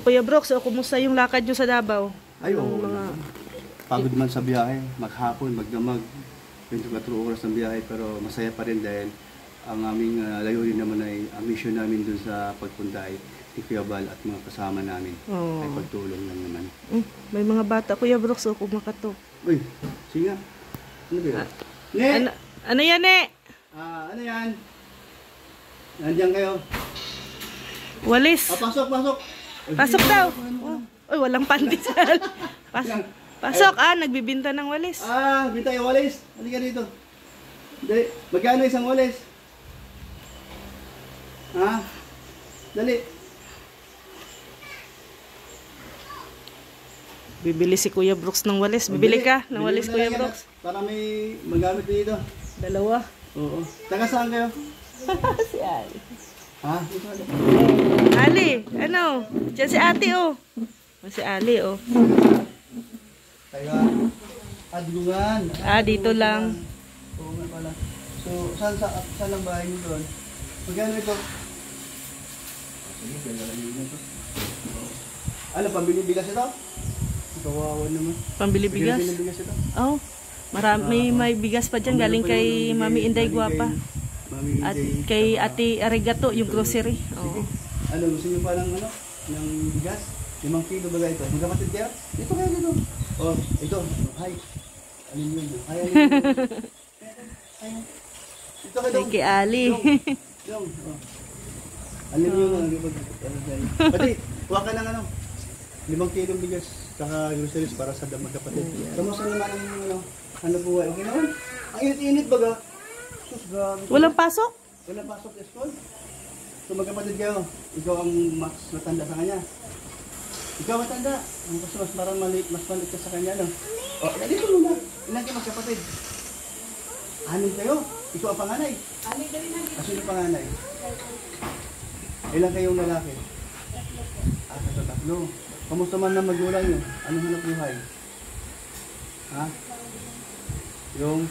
Kuya Brooks, kumusta yung lakad nyo sa Davao? Ay, pagod man sa biyahe, maghapon, magdamag, 24 oras ng biyahe, pero masaya pa rin dahil ang aming layunin naman ay ang mission namin dun sa pagpunta ay Kuya Bal at mga kasama namin ay pagtulong lang naman. May mga bata, Kuya Brooks, kumakatok. Uy, sige nga. Ano ba yun? Ne! Ano yan, Ne? Ano yan? Nandiyan kayo. Walis. Pasok, pasok. Pasok daw. Uy, walang pandesal. Pasok, nagbibinta ng walis. Binta yung walis. Halika dito. Dali. Magkano isang walis? Dali. Bibili si Kuya Brooks ng walis. Bibili ka ng walis, Kuya Brooks? Para may magamit dito. Dalawa. Oo. Taga saan kayo? Si Ali. Ali, ano? Diyan si ate, Si Ali, Taga Adgungan. Dito lang. Oo nga pala. So, saan ang bahay niyo doon? Magkano ito? Sige, dalawa niyo ito. Ano, pambili bigas ito? Kawawa naman. Pambili bigas? Pambili bigas ito? Marami may bigas pa dyan. Galing kay Mami Inday Guapa. At kay Ate Arigato, yung grocery. Ano, gusto niyo pa ng bigas? 5 kilo ba ito? Magkapatid kayo? Dito kayo dito. Ito. Hi. Alin yun? Hi, alin yun? Dito kayo dong. Kay Ali. Dong. Alin yun? Pati, huwa ka ng 5 kilo bigas. Saka groceries para sa magkapatid. Kamusta naman ang buhay? Okay naman? Ang init-init baga. Walang pasok? Walang pasok sa school? So magkapatid kayo, ikaw ang mas matanda sa kanya. Ikaw matanda, ang mas parang maliit ka sa kanya, no? Dito muna. Ilan kayo magkapatid? 6 kayo? Ikaw ang panganay? 6 kayo na. Sino panganay? Ilan kayong lalaki? 3. Kamusta man na magulang nyo? Anong hanap buhay? Yung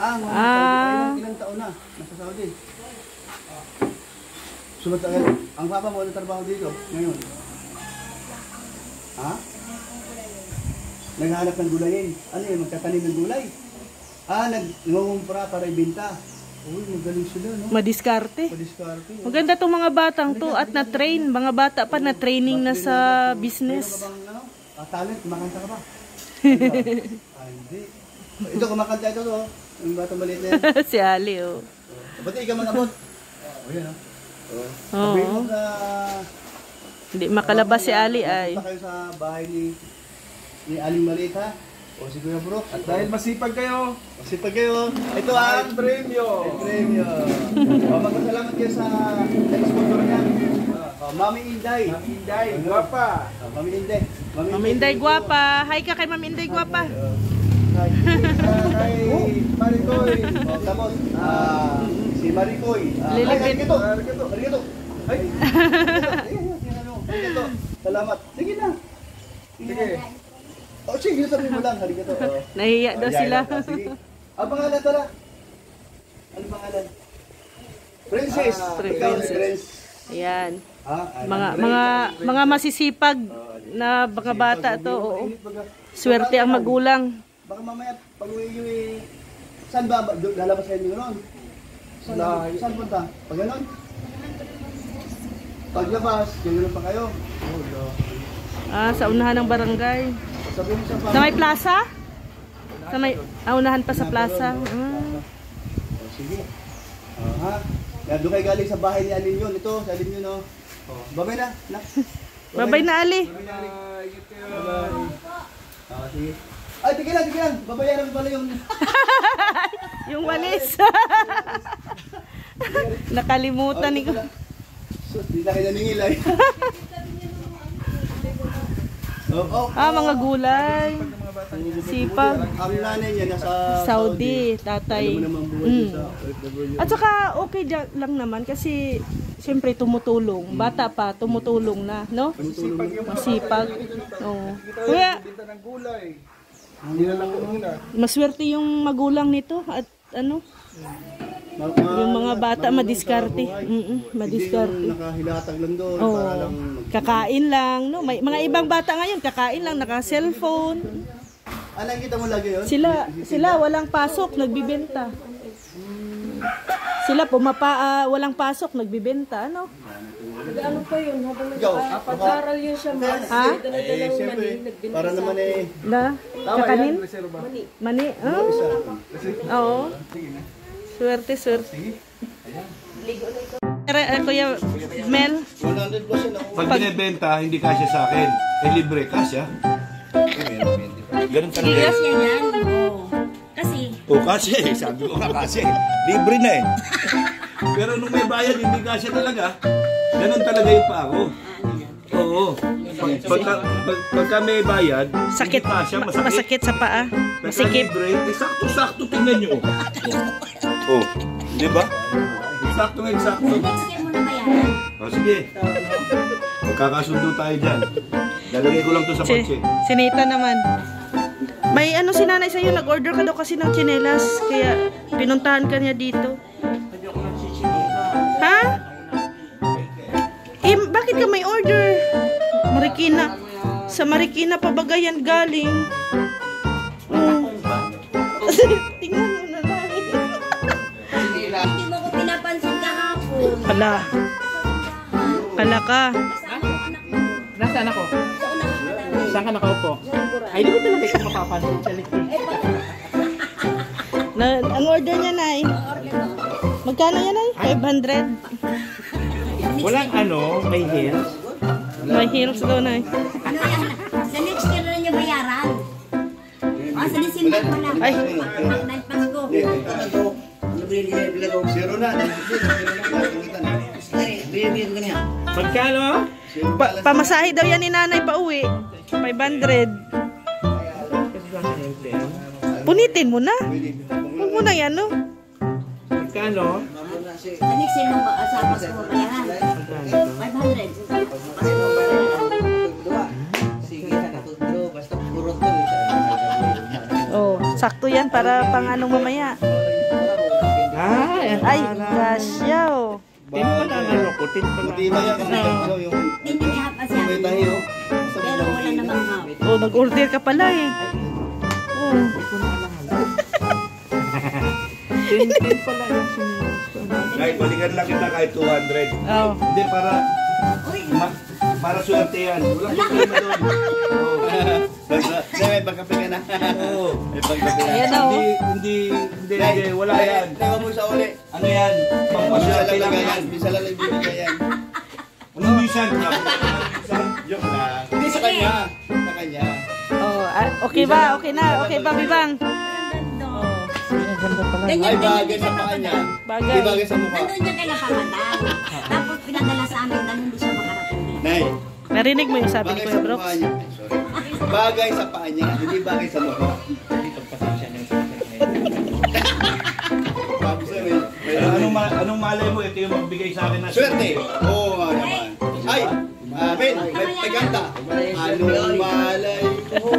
ilang taon na nasa Saudi. Sumunod ang papa mo nagtrabaho dito ngayon. Naghahanap ng gulayin. Ano yun? Magtatanim ng gulay? Nangungumpra para ibenta. Uy, magaling sila, no? Madiskarte. Maganda tong mga batang to at na-train. Mga bata pa na training na sa business. Meron ka bang talent? Kumakanta ka ba? Hindi. Ito, kumakanta ito to. Yung bata maliit na yan. Si Ali, Ba't ikaw mag-abot? Yan, sabihin mo sa... Hindi makalabas si Ali ay. Punta kayo sa bahay ni Aling Maliit, ha? O si Kuya Brooks. At dahil masipag kayo, ito ang premyo. Magpasalamat kayo sa sponsor niya. Mami Inday. Guapa. Mami Inday. Mami Inday Guapa. Hi ka kay Mami Inday Guapa. Kay Maricoy. Tapos, si Maricoy. Arigato. Arigato. Salamat. Sige na. Sige. Sige, sabihin mo lang. Arigato. Nahiya daw sila. Sige. Ang pangalan tara. Ano pangalan? Princess. Princess. Ayan. Mga masisipag na mga bata to. Swerte ang magulang. Baka mamaya pag uwi, saan ba lalabas kayo nyo ron? Saan punta? Pag gano'n? Paglabas, gano'n pa kayo? Sa unahan ng barangay. Sa may plaza? Unahan pa sa plaza. Sige. Doon kayo galing sa bahay ni Alin yun. Ito, sa Alin yun, no? Babay na. Babay na, Ali. Sige. Ay, tigilan. Babayaran pala yung... yung walis. Nakalimutan ni ko. Hindi na kayo naningilay. Mga gulay. Sipag. Ang nanay niya nasa Saudi, tatay. At saka okay lang naman kasi siyempre tumutulong. Bata pa, tumutulong na, no? Masipag. Kaya maswerte yung magulang nito at ano? Yung mga bata madiskarte. Madiskarte. Hindi yung nakahilatag lang doon Oo. para lang Kakain lang, no? May mga ibang bata ngayon, kakain lang, naka-cellphone. Nakita mo lagi yun? Sila walang pasok, nagbibenta. Sila walang pasok, nagbibenta, ano? Ano pa yun? Habang Ikaw, nag-aaral yun siya, mas. Ha? Siyempre, para naman Kakanin? Mani? Oh. Oo. Swerte. Kuya Mel? 100% ako. Pag binibenta, hindi kasya sa akin. Libre kasya. Ganun talaga. Serious yan yan? Oo. Kasi, Kasi, sabi ko nga kasi. Libre na eh. Pero nung may bayad, hindi kasya talaga. Ganun talaga yung pa ako. Oo. Pagka may bayad, Sakit. hindi kasya, masakit. Masakit sa paa. Pagka Masikip. libre, sakto-sakto tingnan nyo. Oh, di ba? Sakto. next year mo na bayaran. Sige. Magkakasundo tayo dyan. Lalagay ko lang to sa kotse. Sinita naman. May ano si nanay sa'yo, nag-order ka daw kasi ng tsinelas. Kaya pinuntahan ka niya dito. Ha? Bakit ka may order? Marikina. Sa Marikina pa ba yan galing? Tingnan mo na lang. Hindi mo ko pinapansin kahapon. Pala ka. Kasama ko anak mo. Nasaan ako? Sa unang nakatawin. Saan ka nakaupo? Ay, hindi ko talaga ito mapapansin siya. Ang order niya, Nay. Magkano yan, Nay? 500. Walang ano, may heels. May heels daw, Nay. Ano yan? Sa next year na niya bayaran. Sa December pa lang. Ay. Dahil Pasko. Zero na. Magkano? Pamasahe daw yan ni nanay pa uwi. 500. Punitin mo na. Huwag mo na yan, no? Magkano? Sa next year mo sa Pasko mo bayaran. 500. Oh, sakto yan para pang anong mamaya. Ay, kasya, oh. Tin pa lang ano ko, tin pa lang. Matibay yan kasi yung Hindi niya pa siya. may tayo. Pero wala namang hap. Oh, nag-order ka pala eh. Oh. Tin pa lang yung sinilas ko. Kahit balikan lang kita kahit 200. Oh. Hindi, para swerte yan. Walang problema doon. May pagkape ka na. Oo. May pagkape na. Ayan, oh. Hindi, wala yan. Tayo mo sa uli. Ano yan? Bisa Pangmaswerte lang lang yan. yan. Bisa lang bibigay yan. Anong bisan? Joke lang. Hindi sa kanya. Sa kanya. Oh, okay ba? Okay na. Okay ba, Bibang? Ay, bagay sa paa niya. Bagay. Hindi bagay sa mukha. Nandun niya kay napapatay. Tapos pinadala sa amin dahil hindi siya makarating dito. Nay, Narinig mo yung sabi ni bagay Kuya sa Brooks? mukha niya. Sorry. Bagay sa paa niya. Hindi bagay sa mukha. Tapos Anong malay mo? Ito yung magbigay sa akin na swerte. Oo nga naman. Ay, Ben, may kanta. Anong malay ko?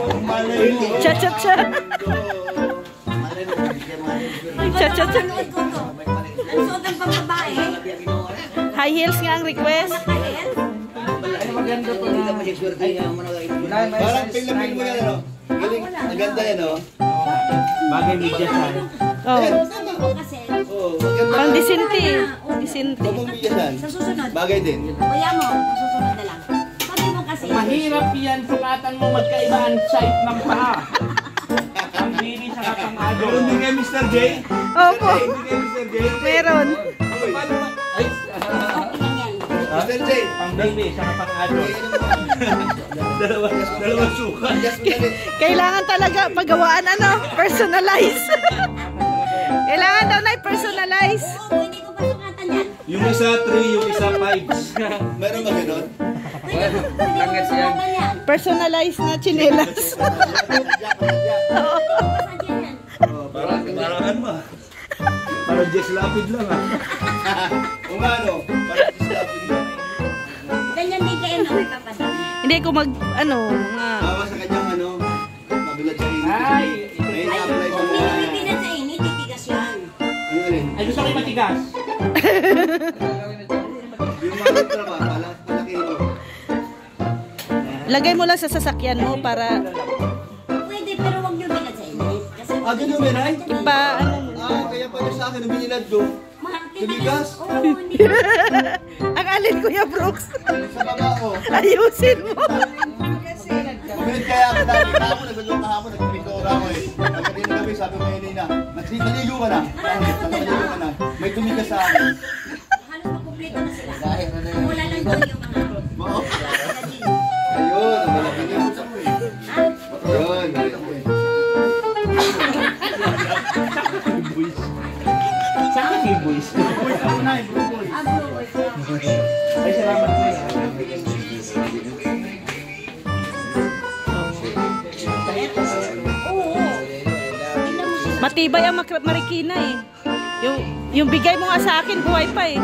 Anong malay mo? Cha-cha-cha. Cha-cha-cha. Panood ko to. Ang suot ng pambabae. High heels nga ang request. Nakahel. Maganda po na. Parang pil mo yan, ano? Galing, maganda yan, oh. Bagay media size. Oh. Sabi ko kasi. Oo, maganda. Pang disente. Disente. Huwag mong bigyan. Sa susunod. Bagay din. Kuya mo, susunod na lang. Sabi mo kasi. Mahirap yan, sukatan mo magkaiba ang size ng paa. Ang bini sa kapangado. Meron din kay Mr. J? Opo. Hindi kay Mr. J? Meron. Paano ba? Ay, Okay lang yan. Mr. J. Ang bini sa kapangado. dalawang suka. Just mo na rin. Kailangan talaga paggawaan ano, personalize. Kailangan daw na personalize. Oo, hindi ko pa sukatan yan. Yung isa 3, yung isa 5. Meron ba ganun? Pwede ko pa sukatan yan. Personalize na chinelas. Pasadya yan. Parang ano ba? Parang Jess Lapid lang ah. Kung ano, parang dislapin mo. Ganyan din kayo na ipapadala. Hindi ko mag ano, nga. Bawa sa kanyang ano, mabilat sa init. Ay, May Ay, na-apply sa kung mga... pinipinat sa init, titigas yan. Ano rin? ay matigas. Yung mga trabaho, malaki mo. Lagay mo lang sa sasakyan mo para Pwede, pero huwag niyo bigat sa init. Kasi Ganun yung menay? pa ano. Kaya pala sa akin, nung binilad ko, tumigas. Oo, hindi. Ang alin Kuya Brooks. Sa baba ko. Ayusin mo. Minit kaya ako dati, kahapon, nagulong kahapon, nagpintora ako eh. Pagkating gabi, sabi ko yun na, naligo ka na. Naligo ka na. May tumigas sa akin. Halos makumpleto na sila. Wala lang daw yung mga Oo. gadin. Ayun, ang malaki na yung usap ko eh. Ayun, malaki ko eh. Saan ka kay boys? Ako na eh, bro boy. Bro, Ay, salamat po. oo. Matibay ang Marikina eh. Yung bigay mo nga sa akin, buhay pa eh.